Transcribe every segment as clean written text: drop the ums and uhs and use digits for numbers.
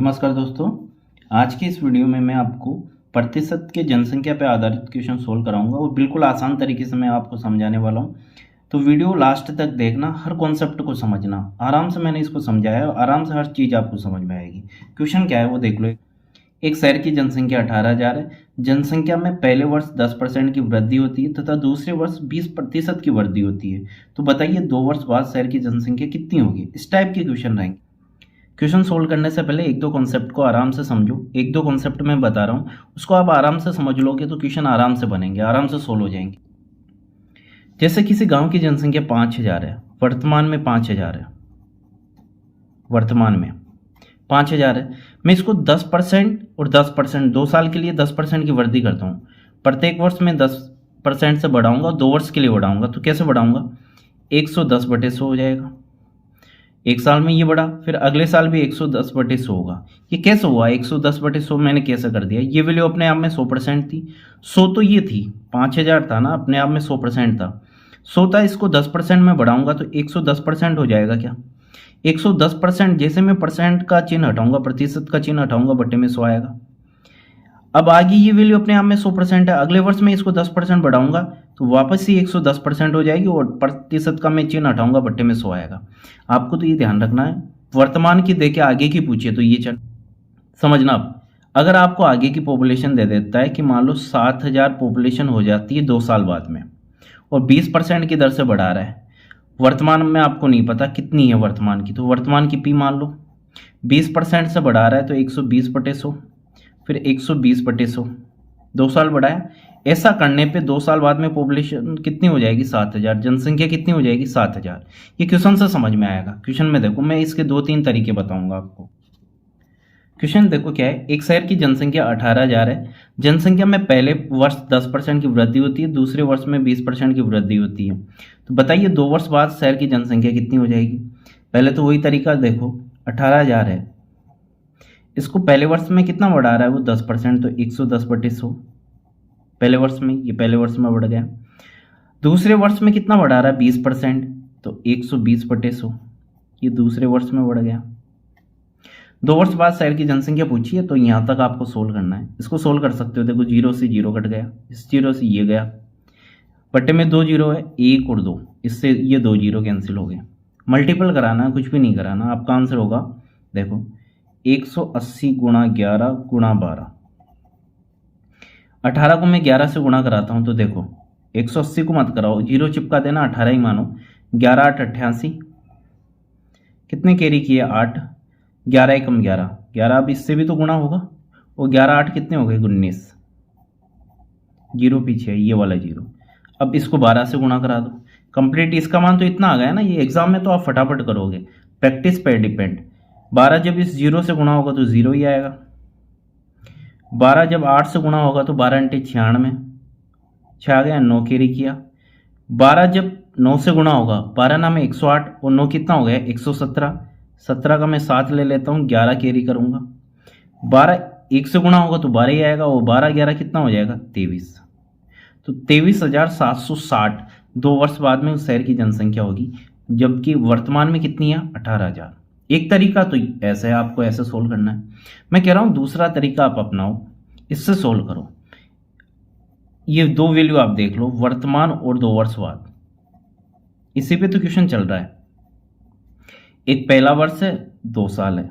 नमस्कार दोस्तों। आज की इस वीडियो में मैं आपको प्रतिशत के जनसंख्या पर आधारित क्वेश्चन सोल्व कराऊंगा और बिल्कुल आसान तरीके से मैं आपको समझाने वाला हूं। तो वीडियो लास्ट तक देखना, हर कॉन्सेप्ट को समझना। आराम से मैंने इसको समझाया और आराम से हर चीज़ आपको समझ में आएगी। क्वेश्चन क्या है वो देख लो। एक शहर की जनसंख्या 18,000 है। जनसंख्या में पहले वर्ष 10% की वृद्धि होती है तथा दूसरे वर्ष 20% की वृद्धि होती है। तो बताइए 2 वर्ष बाद शहर की जनसंख्या कितनी होगी। इस टाइप के क्वेश्चन रहेंगे। क्वेश्चन सोल्व करने से पहले एक दो कॉन्सेप्ट को आराम से समझो। एक दो कॉन्सेप्ट मैं बता रहा हूँ, उसको आप आराम से समझ लोगे तो क्वेश्चन आराम से बनेंगे, आराम से सोल्व हो जाएंगे। जैसे किसी गांव की जनसंख्या 5,000 है, वर्तमान में 5,000 है, वर्तमान में 5,000 है। मैं इसको 10% और 10%, 2 साल के लिए 10% की वृद्धि करता हूँ। प्रत्येक वर्ष में 10% से बढ़ाऊंगा और 2 वर्ष के लिए बढ़ाऊंगा। तो कैसे बढ़ाऊंगा? 110/100 हो जाएगा। एक साल में ये बढ़ा, फिर अगले साल भी 110/100 होगा। ये कैसे हुआ? 110/100 मैंने कैसे कर दिया? ये वैल्यू अपने आप में 100% थी। 100 तो ये थी, 5,000 था ना, अपने आप में 100% था। 100 था, इसको 10% में बढ़ाऊंगा तो 110% हो जाएगा। क्या 110%? जैसे मैं परसेंट का चिन्ह हटाऊंगा, प्रतिशत का चिन्ह हटाऊंगा, बट्टे में 100 आएगा। अब आगे ये वैल्यू अपने आप में 100% है। अगले वर्ष में इसको 10% बढ़ाऊंगा तो वापस ही 110% हो जाएगी और प्रतिशत का मैं चिन्ह हटाऊंगा, बट्टे में 100 आएगा। आपको तो ये ध्यान रखना है। वर्तमान की देके आगे की पूछिए तो ये चल समझना। आप अगर आपको आगे की पॉपुलेशन दे देता है कि मान लो 7,000 पॉपुलेशन हो जाती है 2 साल बाद में और 20% की दर से बढ़ा रहा है, वर्तमान में आपको नहीं पता कितनी है वर्तमान की, तो वर्तमान की पी मान लो 20% से बढ़ा रहा है तो 120/100, फिर 120/100, 2 साल बढ़ाया। ऐसा करने पे 2 साल बाद में पॉपुलेशन कितनी हो जाएगी? 7,000। जनसंख्या कितनी हो जाएगी? 7,000। ये क्वेश्चन से समझ में आएगा। क्वेश्चन में देखो, मैं इसके 2-3 तरीके बताऊंगा आपको। क्वेश्चन देखो क्या है। एक शहर की जनसंख्या 18,000 है। जनसंख्या में पहले वर्ष 10% की वृद्धि होती है, दूसरे वर्ष में 20% की वृद्धि होती है। तो बताइए 2 वर्ष बाद शहर की जनसंख्या कितनी हो जाएगी? पहले तो वही तरीका देखो, 18,000 है, इसको पहले वर्ष में कितना बढ़ा रहा है वो 10%, तो 110/100 पहले वर्ष में, ये पहले वर्ष में बढ़ गया। दूसरे वर्ष में कितना बढ़ा रहा है? 20%, तो 120/100, ये दूसरे वर्ष में बढ़ गया। 2 वर्ष बाद शहर की जनसंख्या पूछी है तो यहाँ तक आपको सोल्व करना है। इसको सोल्व कर सकते हो। देखो 0 से 0 कट गया, इस 0 से ये गया, बट्टे में 2 0 है, 1 और 2, इससे ये 2 0 कैंसिल हो गए। मल्टीपल कराना है, कुछ भी नहीं कराना। आपका आंसर होगा देखो 180 गुणा 11 गुणा 12। 18 को मैं 11 से गुणा कराता हूं तो देखो 180 को मत कराओ, 0 चिपका देना, 18 ही मानो। 11 8 88, कितने कैरी किए? 8। 11 एकम 11, 11 अब इससे भी तो गुणा होगा, और 11 8 कितने हो गए? 19। 0 पीछे है, ये वाला 0। अब इसको 12 से गुणा करा दो, कंप्लीट। इसका मान तो इतना आ गया ना। ये एग्जाम में तो आप फटाफट करोगे, प्रैक्टिस पर डिपेंड। 12 जब इस 0 से गुणा होगा तो 0 ही आएगा। 12 जब 8 से गुणा होगा तो 12 × 96, 6 आ गया, 9 कैरी किया। 12 जब 9 से गुणा होगा, 12 नाम है 108 और 9 कितना हो गया? 117। 17 का मैं 7 ले लेता हूँ, 11 कैरी करूँगा। 12 1 से गुणा होगा तो 12 ही आएगा, और 12 11 कितना हो जाएगा? 23। तो 23,760 2 वर्ष बाद में उस शहर की जनसंख्या होगी, जबकि वर्तमान में कितनी है? 18,000। एक तरीका तो ऐसा है, आपको ऐसे सोल्व करना है। मैं कह रहा हूं दूसरा तरीका आप अपनाओ, इससे सोल्व करो। ये 2 वैल्यू आप देख लो, वर्तमान और 2 वर्ष बाद। इसी पे तो क्वेश्चन चल रहा है। एक पहला वर्ष है, 2 साल है,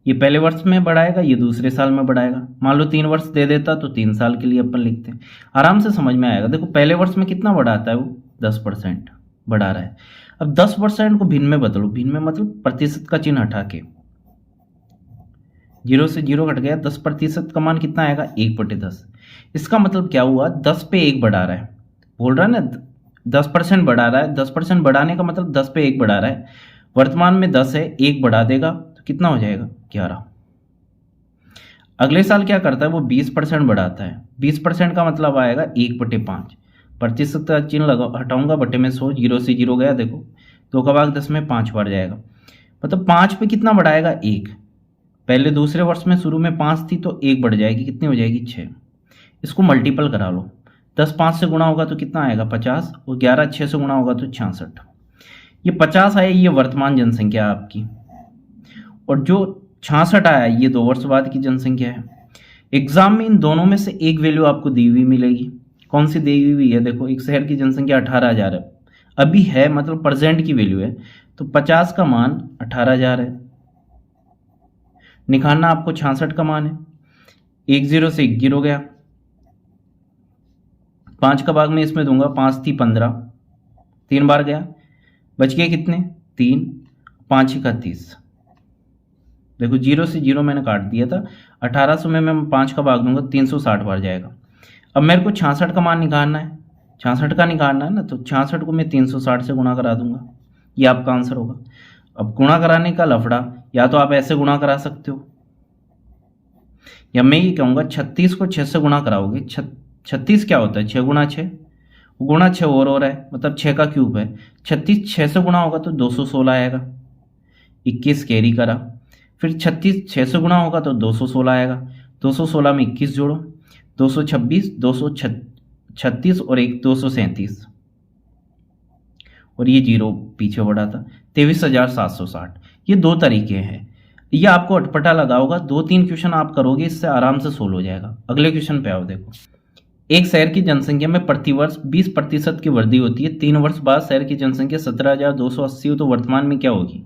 ये पहले वर्ष में बढ़ाएगा, ये दूसरे साल में बढ़ाएगा। मान लो 3 वर्ष दे देता तो 3 साल के लिए अपन लिखते हैं, आराम से समझ में आएगा। देखो पहले वर्ष में कितना बढ़ाता है वो? 10% बढ़ा रहा है। अब 10% को भिन्न में बदलो, भिन्न में मतलब प्रतिशत का चिन्ह हटा के, 0 से 0 कट गया, 10% का मान कितना आएगा? 1/10। इसका मतलब क्या हुआ? 10 पे 1 बढ़ा रहा है, बोल रहा है ना 10% बढ़ा रहा है। 10% बढ़ाने का मतलब 10 पे 1 बढ़ा रहा है। वर्तमान में 10 है, 1 बढ़ा देगा तो कितना हो जाएगा? 11। अगले साल क्या करता है वो? 20% बढ़ाता है। 20% का मतलब आएगा 1/5, प्रतिशत का चिन्ह लगा हटाऊंगा, बटे में 100, 0 से 0 गया। देखो 2 का भाग 10 में 5 बढ़ जाएगा, मतलब 5 पे कितना बढ़ाएगा? 1। पहले दूसरे वर्ष में शुरू में 5 थी तो 1 बढ़ जाएगी, कितनी हो जाएगी? 6। इसको मल्टीपल करा लो, 10 5 से गुणा होगा तो कितना आएगा? 50, और 11 6 से गुणा होगा तो 66। ये 50 है, ये वर्तमान जनसंख्या आपकी। और जो 66 आया, ये 2 वर्ष बाद की जनसंख्या है। एग्जाम में इन दोनों में से एक वैल्यू आपको दी हुई मिलेगी। कौन सी दी हुई है? देखो, एक शहर की जनसंख्या 18,000 है, अभी है, मतलब प्रेजेंट की वैल्यू है, तो 50 का मान 18,000 है। निकालना आपको 66 का मान है। 1 0 से 1 0 गया, 5 का भाग में इसमें दूंगा, 5 थी 15, 3 बार गया, बच गए कितने? 3, 5 का 30। देखो 0 से 0 मैंने काट दिया था, 1800 में मैं 5 का भाग दूंगा, 360 बार जाएगा। अब मेरे को 66 का मान निकालना है, 66 का निकालना है ना, तो 66 को मैं 360 से गुणा करा दूंगा, ये आपका आंसर होगा। अब गुणा कराने का लफड़ा, या तो आप ऐसे गुणा करा सकते हो, या मैं ये कहूँगा 36 को 6 से गुणा कराओगे। 36 क्या होता है? 6 गुणा 6, गुणा 6 और है, मतलब 6 का क्यूब है। 36 6 से गुणा होगा तो 216 आएगा। 21 कैरी करा, फिर 36 6 से गुणा होगा तो 216 आएगा। 216 में 21 जोड़ो, 226, 236 और 1 237, और ये 0 पीछे बढ़ा था, 23,760। ये 2 तरीके हैं, ये आपको अटपटा लगा होगा। 2-3 क्वेश्चन आप करोगे, इससे आराम से सोल्व हो जाएगा। अगले क्वेश्चन पे आओ। देखो, एक शहर की जनसंख्या में प्रतिवर्ष 20% की वृद्धि होती है। 3 वर्ष बाद शहर की जनसंख्या 17,280 हो, तो वर्तमान में क्या होगी?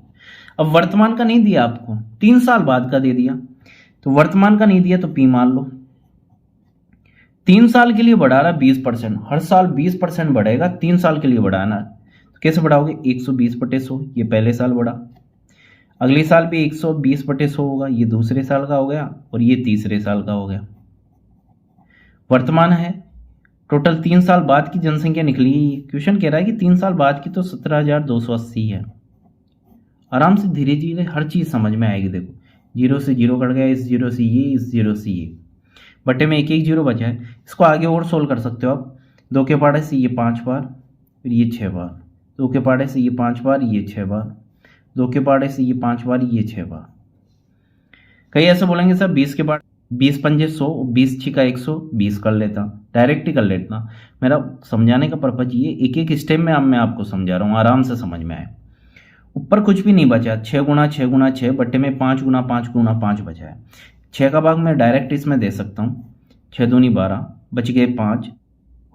अब वर्तमान का नहीं दिया आपको, 3 साल बाद का दे दिया, तो वर्तमान का नहीं दिया तो पी मान लो। 3 साल के लिए बढ़ा रहा 20%, हर साल 20% बढ़ेगा, 3 साल के लिए बढ़ाना। तो कैसे बढ़ाओगे? 120/100, ये पहले साल बढ़ा, अगले साल भी 120/100 होगा, ये दूसरे साल का हो गया, और ये तीसरे साल का हो गया। वर्तमान है, टोटल 3 साल बाद की जनसंख्या निकली। क्वेश्चन कह रहा है कि 3 साल बाद की, तो 17,280 है। आराम से धीरे धीरे हर चीज़ समझ में आएगी। देखो 0 से 0 कट गया, इस 0 से ये, इस 0 से ये, बटे में 1 0 बचा है। इसको आगे और सोल्व कर सकते हो आप। 2 के पहाड़े से ये 5 बार, फिर ये 6 बार, 2 के पहाड़े से ये 5 बार, ये 6 बार, 2 के पहाड़े से ये 5 बार, ये 6 बार। कई ऐसे बोलेंगे सर 20 के पहाड़े 20 पंजे 100, 20 छिका 120 कर लेता, डायरेक्ट ही कर लेता। मेरा समझाने का पर्पज ये, एक एक स्टेप में मैं आपको समझा रहा हूँ, आराम से समझ में आए। ऊपर कुछ भी नहीं बचा, 6 गुणा 6 गुणा 6, बट्टे में 5 गुणा 5 गुणा 5 बचा है। 6 का भाग मैं डायरेक्ट इसमें दे सकता हूँ, 6 दूनी 12, बच गए 5,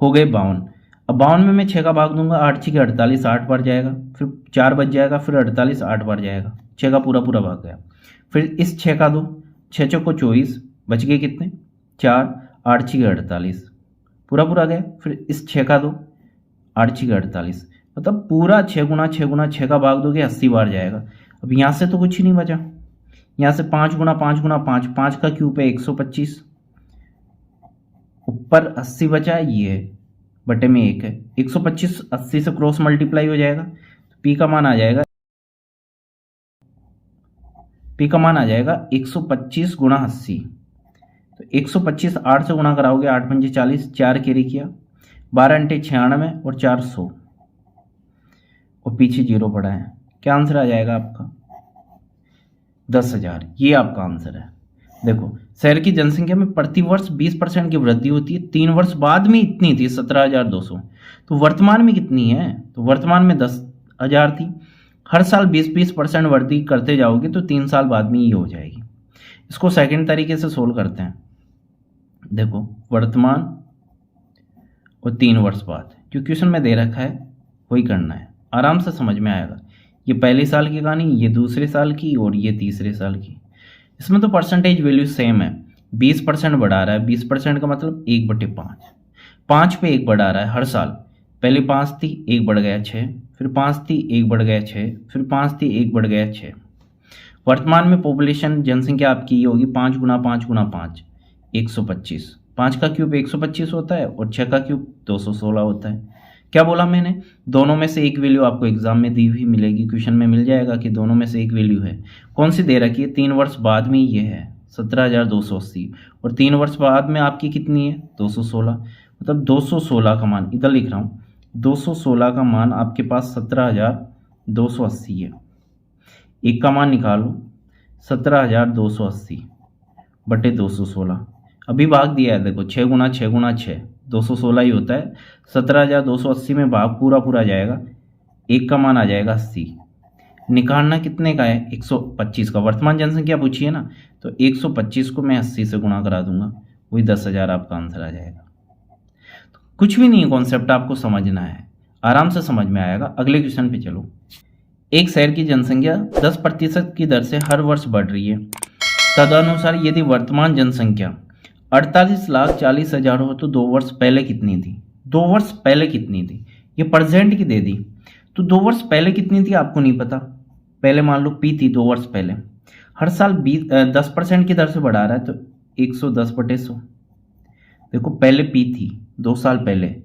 हो गए 52। अब 52 में मैं 6 का भाग दूंगा, 8 छिके 48, 8 बार जाएगा, फिर 4 बच जाएगा, फिर 48 8 बार जाएगा, 6 का पूरा पूरा भाग गया। फिर इस 6 का दो, 6 चौको 24, बच गए कितने? 4, 8 छिके 48, पूरा पूरा गया। फिर इस 6 का दो, 8 छिके 48, मतलब पूरा 6 गुणा 6 गुणा 6 का भाग दोगे 80 बार जाएगा। अब यहाँ से तो कुछ ही नहीं बचा, यहाँ से 5 गुणा 5 गुणा 5, 5 का क्यूब है 125, ऊपर 80 बचा है, ये बटे में 1 है, 125 80 से क्रॉस मल्टीप्लाई हो जाएगा, तो पी का मान आ जाएगा, पी का मान आ जाएगा 125 गुणा 80। तो 125 8 से गुणा कराओगे, 8 पंजे 40, 4 कैरी किया, 12 अंटे 96 और 400, और पीछे 0 पड़ा है। क्या आंसर आ जाएगा आपका? 10,000। ये आपका आंसर है। देखो, शहर की जनसंख्या में प्रतिवर्ष 20% की वृद्धि होती है। 3 वर्ष बाद में इतनी थी 17,200, तो वर्तमान में कितनी है? तो वर्तमान में 10,000 थी। हर साल 20% वृद्धि करते जाओगे तो 3 साल बाद में ये हो जाएगी। इसको सेकंड तरीके से सोल्व करते हैं। देखो, वर्तमान और 3 वर्ष बाद, जो क्वेश्चन में दे रखा है वही करना है, आराम से समझ में आएगा। ये पहले साल की कहानी, ये दूसरे साल की, और ये तीसरे साल की। इसमें तो परसेंटेज वैल्यू सेम है, 20% बढ़ा रहा है। 20% का मतलब 1/5, 5 पे 1 बढ़ा रहा है हर साल। पहले 5 थी, 1 बढ़ गया 6, फिर 5 थी, 1 बढ़ गया 6, फिर 5 थी, 1 बढ़ गया 6। वर्तमान में पॉपुलेशन जनसंख्या आपकी ये होगी 5 गुणा 5 गुणा 5, 125। 5 का क्यूब 125 होता है, और 6 का क्यूब 216 होता है। क्या बोला मैंने? दोनों में से एक वैल्यू आपको एग्जाम में दी हुई मिलेगी, क्वेश्चन में मिल जाएगा कि दोनों में से एक वैल्यू है। कौन सी दे रखी है? 3 वर्ष बाद में ये है 17,280, और 3 वर्ष बाद में आपकी कितनी है? 216। मतलब 216 का मान इधर लिख रहा हूँ, 216 का मान आपके पास 17,280 है। एक का मान निकालो, 17,280 बटे 216, अभी भाग दिया है। देखो 6 गुणा 6 गुणा 6, 216 ही होता है। 17,280 में भाग पूरा पूरा जाएगा, एक का मान आ जाएगा 80। निकालना कितने का है, 125 का। वर्तमान जनसंख्या पूछी है ना, तो 125 को मैं 80 से गुणा करा दूंगा, वही 10,000 आपका आंसर आ जाएगा। तो कुछ भी नहीं है, कॉन्सेप्ट आपको समझना है, आराम से समझ में आएगा। अगले क्वेश्चन पे चलो। एक शहर की जनसंख्या 10% की दर से हर वर्ष बढ़ रही है। तदनुसार यदि वर्तमान जनसंख्या 48,40,000 हो तो 2 वर्ष पहले कितनी थी? 2 वर्ष पहले कितनी थी? ये प्रेजेंट की दे दी, तो 2 वर्ष पहले कितनी थी आपको नहीं पता। पहले मान लो पी थी 2 वर्ष पहले, हर साल 10% की दर से बढ़ा रहा है, तो 110/100। देखो पहले पी थी 2 साल पहले,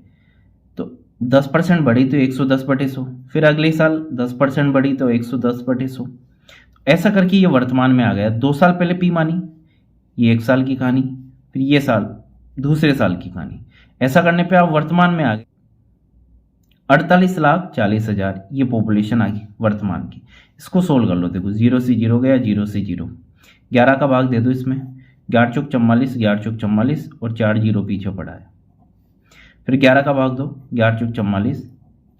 तो 10% बढ़ी तो 110/100, फिर अगले साल 10% बढ़ी तो 110/100। ऐसा करके ये वर्तमान में आ गया। 2 साल पहले पी मानी, ये 1 साल की कहानी, फिर ये साल दूसरे साल की कहानी। ऐसा करने पे आप वर्तमान में आ गए। 48,40,000 ये पॉपुलेशन आ गई वर्तमान की। इसको सोल्व कर लो। देखो 0 से 0 गया, 0 से 0, 11 का भाग दे दो इसमें, 11 चौक 44, 11 चौक 44 और 4 0 पीछे पड़ा है। फिर 11 का भाग दो, 11 चौक 44,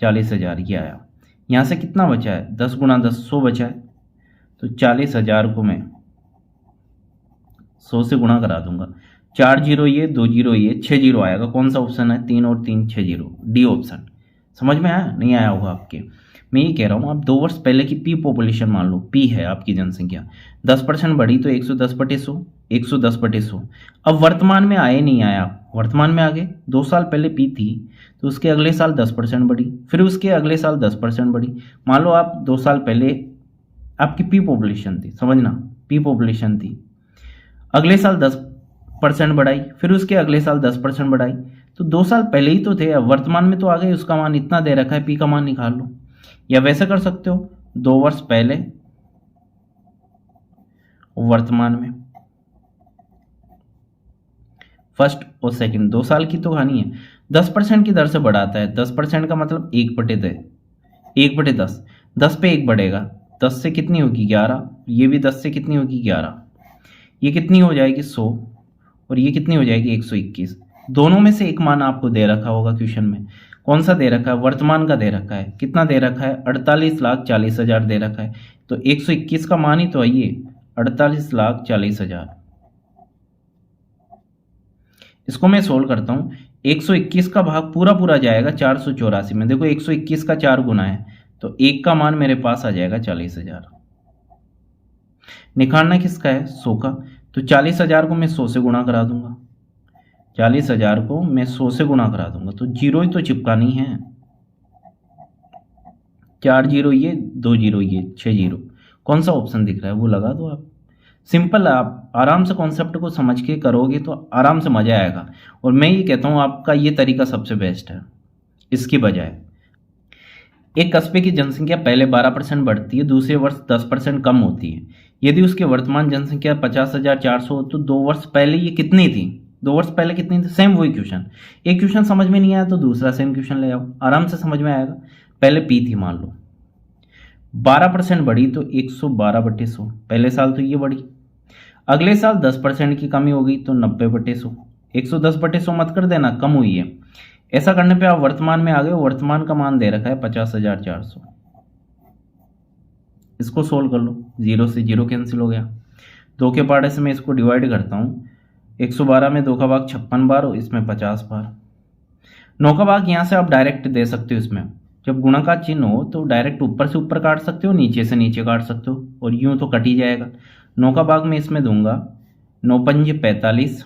40,000 ये आया। यहाँ से कितना बचा है, 10 गुणा 10 100 बचा है, तो 40,000 को मैं 100 से गुणा करा दूंगा। 4 0 ये, 2 0 ये, 6 0 आएगा। कौन सा ऑप्शन है, 3 और 3 6 0, डी ऑप्शन। समझ में आया, नहीं आया होगा आपके। मैं ये कह रहा हूँ, आप 2 वर्ष पहले की पी पॉपुलेशन मान लो, पी है आपकी जनसंख्या, 10% बढ़ी तो 110/100, 110/100। अब वर्तमान में आए नहीं आया, वर्तमान में आ गए। 2 साल पहले पी थी तो उसके अगले साल 10% बढ़ी, फिर उसके अगले साल 10% बढ़ी। मान लो आप 2 साल पहले आपकी पी पॉपुलेशन थी, समझना पी पॉपुलेशन थी, अगले साल 10% बढ़ाई, फिर उसके अगले साल 10% बढ़ाई, तो 2 साल पहले ही तो थे, अब वर्तमान में तो आ गए। उसका मान इतना दे रखा है, पी का मान निकाल लो। या वैसे कर सकते हो, 2 वर्ष पहले वर्तमान में, फर्स्ट और सेकंड 2 साल की तो कहानी है। 10% की दर से बढ़ाता है, 10% का मतलब 1/10, 10 पे 1 बढ़ेगा, 10 से कितनी होगी 11, ये भी 10 से कितनी होगी 11, ये कितनी हो जाएगी 100, और ये कितनी हो जाएगी 121। दोनों में से एक मान आपको दे रखा होगा क्वेश्चन में। कौन सा दे रखा है, वर्तमान का दे रखा है। कितना दे रखा है, 48,40,000 दे रखा है, तो 121 का मान ही तो है ये, 48,40,000। इसको मैं सोल्व करता हूँ। 121 का भाग पूरा पूरा जाएगा 484 में। देखो 121 का 4 गुना है, तो 1 का मान मेरे पास आ जाएगा 40,000। निकालना किसका है, 100 का, तो 40,000 को मैं 100 से गुणा करा दूंगा, 40,000 को मैं 100 से गुणा करा दूंगा, तो 0 ही तो चिपकानी है। 4 0 ये, 2 0 ये, 6 0। कौन सा ऑप्शन दिख रहा है वो लगा दो आप। सिंपल है, आप आराम से कॉन्सेप्ट को समझ के करोगे तो आराम से मजा आएगा। और मैं ये कहता हूँ आपका ये तरीका सबसे बेस्ट है इसकी बजाय। एक कस्बे की जनसंख्या पहले 12% बढ़ती है, दूसरे वर्ष 10% कम होती है। यदि उसकी वर्तमान जनसंख्या 50,400 हो तो 2 वर्ष पहले ये कितनी थी, 2 वर्ष पहले कितनी थी। सेम वही क्वेश्चन, एक क्वेश्चन समझ में नहीं आया तो दूसरा सेम क्वेश्चन ले आओ, आराम से समझ में आएगा। पहले पी थी मान लो, 12% बढ़ी तो 112/100, पहले साल तो ये बढ़ी। अगले साल 10% की कमी हो गई तो 90/100, 110/100 मत कर देना, कम हुई है। ऐसा करने पे आप वर्तमान में आ गए। वर्तमान का मान दे रखा है 50,400। इसको सोल्व कर लो, 0 से 0 कैंसिल हो गया। 2 के पार्ट से मैं इसको डिवाइड करता हूँ। 112 में 2 का भाग 56 बार और इसमें 50 बार। 9 का भाग यहाँ से आप डायरेक्ट दे सकते हो। इसमें जब गुणा का चिन्ह हो तो डायरेक्ट ऊपर से ऊपर काट सकते हो, नीचे से नीचे काट सकते हो, और यूं तो कट ही जाएगा। 9 का भाग मैं इसमें दूंगा, 9 पंजे 45,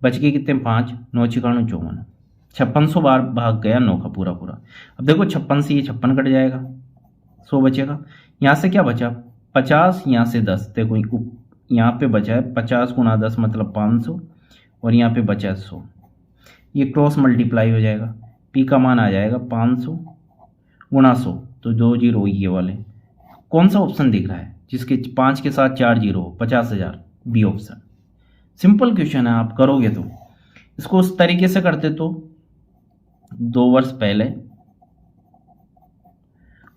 बच गए कितने 5, 9 छिकाणु 54, 5600 बार भाग गया 9 का पूरा पूरा। अब देखो 56 से ये 56 कट जाएगा, 100 बचेगा। यहाँ से क्या बचा 50, यहाँ से 10, देखो यहाँ पे बचा है 50 गुणा 10 मतलब 500, और यहाँ पे बचा है 100। ये क्रॉस मल्टीप्लाई हो जाएगा, पी का मान आ जाएगा 500 गुणा 100, तो 2 0 ये वाले। कौन सा ऑप्शन दिख रहा है जिसके 5 के साथ 4 0 हो, 50,000, बी ऑप्शन। सिंपल क्वेश्चन है, आप करोगे तो। इसको उस तरीके से करते तो 2 वर्ष पहले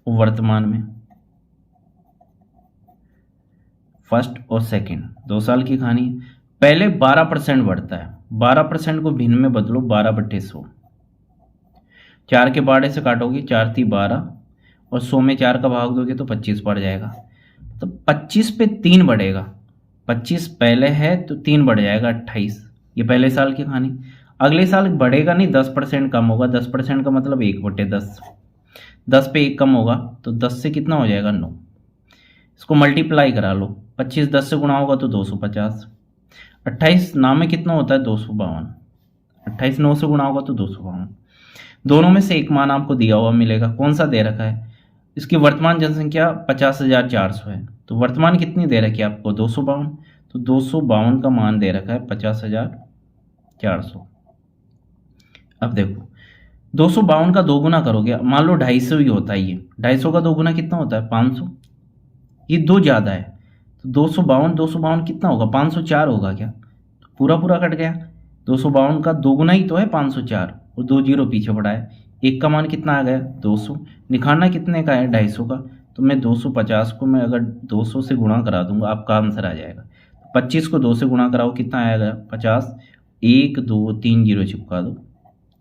वर्तमान में, फर्स्ट और सेकंड 2 साल की कहानी। पहले 12% बढ़ता है, 12% को भिन्न में बदलो, 12/100। 4 के बाड़े से काटोगे, 4 थी 12 और 100 में 4 का भाग दोगे तो 25 पड़ जाएगा। तो 25 पे 3 बढ़ेगा, 25 पहले है तो 3 बढ़ जाएगा 28। ये पहले साल की कहानी। अगले साल बढ़ेगा नहीं, 10% कम होगा। 10% का मतलब 1/10। 10 पे 1 कम होगा तो 10 से कितना हो जाएगा 9। इसको मल्टीप्लाई करा लो, 25 10 से गुणा होगा तो 250। 28 नाम में कितना होता है 252। 28 9 से गुणा होगा तो 252। दोनों में से एक मान आपको दिया हुआ मिलेगा। कौन सा दे रखा है? इसकी वर्तमान जनसंख्या 50,400 है। तो वर्तमान कितनी दे रखी है आपको? 252। तो 252 का मान दे रखा है 50,400। अब देखो 252 का 2 गुना करोगे, मान लो 250 ही होता है। ये 250 का 2 गुना कितना होता है? 500। ये 2 ज़्यादा है तो 252 कितना होगा? 504 होगा क्या? तो पूरा पूरा कट गया। 252 का 2 गुना ही तो है 504, और 2 जीरो पीछे पड़ा है। एक का मान कितना आ गया? 200। निकालना कितने का है? 250 का। तो मैं 250 को मैं अगर 200 से गुणा करा दूंगा आपका आंसर आ जाएगा। 25 को 2 से गुणा कराओ, कितना आएगा? 50। 1 2 3 जीरो चिपका दो,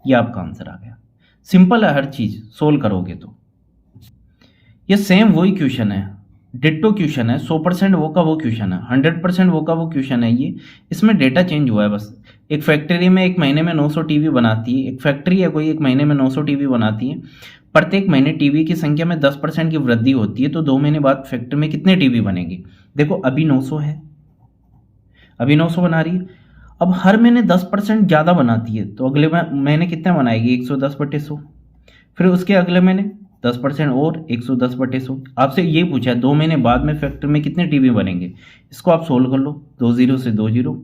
ये आपका आंसर आ गया। सिंपल है, हर चीज़ सोल्व करोगे तो। ये सेम वही क्वेश्चन है, डिट्टो क्वेश्चन है। 100% वो का वो क्वेश्चन है, 100% वो का वो क्वेश्चन है। ये इसमें डेटा चेंज हुआ है बस। एक फैक्ट्री में एक महीने में 900 टीवी बनाती है। एक फैक्ट्री है कोई, एक महीने में 900 टीवी बनाती है। प्रत्येक महीने टीवी की संख्या में 10% की वृद्धि होती है। तो 2 महीने बाद फैक्ट्री में कितने टीवी बनेंगे? देखो अभी 900 है, अभी 900 बना रही है। अब हर महीने 10% ज़्यादा बनाती है तो अगले महीने कितने बनाएगी? 110/100। फिर उसके अगले महीने 10% और 110/100। आपसे ये पूछा है 2 महीने बाद में फैक्ट्री में कितने टीवी बनेंगे। इसको आप सोल्व कर लो। 2 जीरो से 2 जीरो,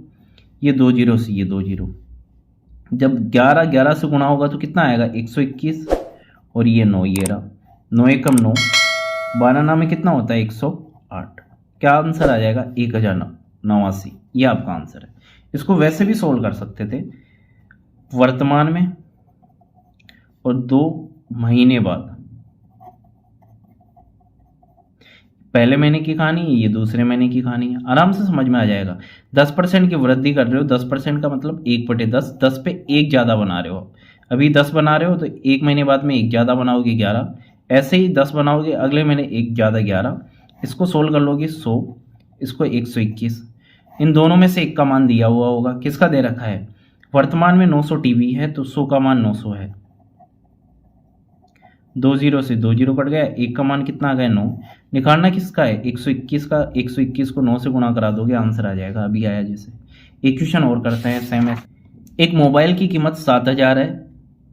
ये 2 जीरो से ये 2 जीरो। जब 11 से गुणा होगा तो कितना आएगा? 121। और ये 9, ये रहा 9 एकम 9। 12 में कितना होता है? 108। क्या आंसर आ जाएगा? 1089। ये आपका आंसर है। इसको वैसे भी सोल्व कर सकते थे, वर्तमान में और 2 महीने बाद। पहले महीने की कहानी है, ये दूसरे महीने की कहानी है। आराम से समझ में आ जाएगा। 10% की वृद्धि कर रहे हो, 10% का मतलब 1/10। 10 पे 1 ज़्यादा बना रहे हो। अभी 10 बना रहे हो तो 1 महीने बाद में 1 ज़्यादा बनाओगे 11। ऐसे ही 10 बनाओगे, अगले महीने 1 ज़्यादा 11। इसको सोल्व कर लोगे 100, इसको 121। इन दोनों में से एक का मान दिया हुआ होगा। किसका दे रखा है? वर्तमान में 900 टीवी है तो 100 का मान 900 है। 2 जीरो से 2 जीरो कट गया। एक का मान कितना आ गया? 9। निकालना किसका है? 121 का। 121 को 9 से गुणा करा दोगे, आंसर आ जाएगा। अभी आया जैसे। एक क्वेश्चन और करते हैं सेम है। एक मोबाइल की कीमत 7000 है।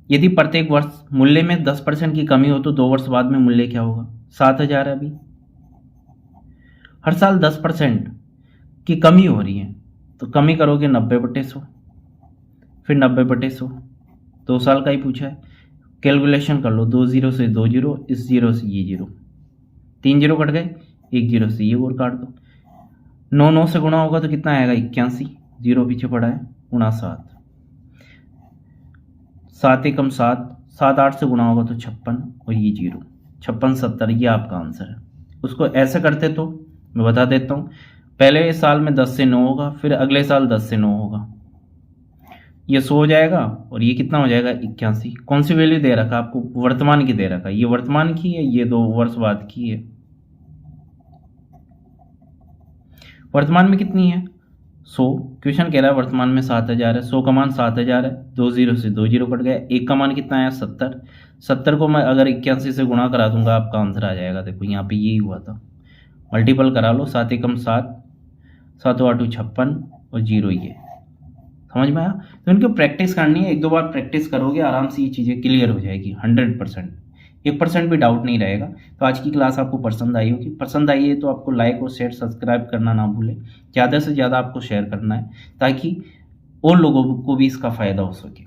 यदि प्रत्येक वर्ष मूल्य में 10% की कमी हो तो 2 वर्ष बाद में मूल्य क्या होगा? 7000 है अभी, हर साल 10% की कमी हो रही है तो कमी करोगे 90/100, फिर 90/100। 2 साल का ही पूछा है, कैलकुलेशन कर लो। 2 जीरो से 2 जीरो, इस जीरो से ये जीरो, 3 जीरो कट गए। 1 जीरो से ये और काट दो। 9 9 से गुणा होगा तो कितना आएगा? 81। जीरो पीछे पड़ा है, 59। 7 एकम 7, 7 8 से गुणा होगा तो 56, और ये जीरो 56 70। ये आपका आंसर है। उसको ऐसे करते तो मैं बता देता हूँ। पहले साल में 10 से 9 होगा, फिर अगले साल 10 से 9 होगा, ये 100 हो जाएगा, और ये कितना हो जाएगा? 81। कौन सी वैल्यू दे रखा आपको? वर्तमान की दे रखा है। ये वर्तमान की है, ये 2 वर्ष बाद की है। वर्तमान में कितनी है? 100। क्वेश्चन कह रहा है वर्तमान में 7000 है। 100 का मान 7000 है। 2 जीरो से 2 जीरो कट गया। एक का मान कितना आया? 70। 70 को मैं अगर 81 से गुणा करा दूंगा आपका आंसर आ जाएगा। देखो यहाँ पे यही हुआ था, मल्टीपल करा लो। 7 एकम 7, 7 8 56, और जीरो ये। समझ में आया? तो इनको प्रैक्टिस करनी है। 1 2 बार प्रैक्टिस करोगे आराम से ये चीज़ें क्लियर हो जाएगी 100%। 1% भी डाउट नहीं रहेगा। तो आज की क्लास आपको पसंद आई होगी। पसंद आई है तो आपको लाइक और शेयर सब्सक्राइब करना ना भूलें। ज़्यादा से ज़्यादा आपको शेयर करना है ताकि और लोगों को भी इसका फ़ायदा हो सके।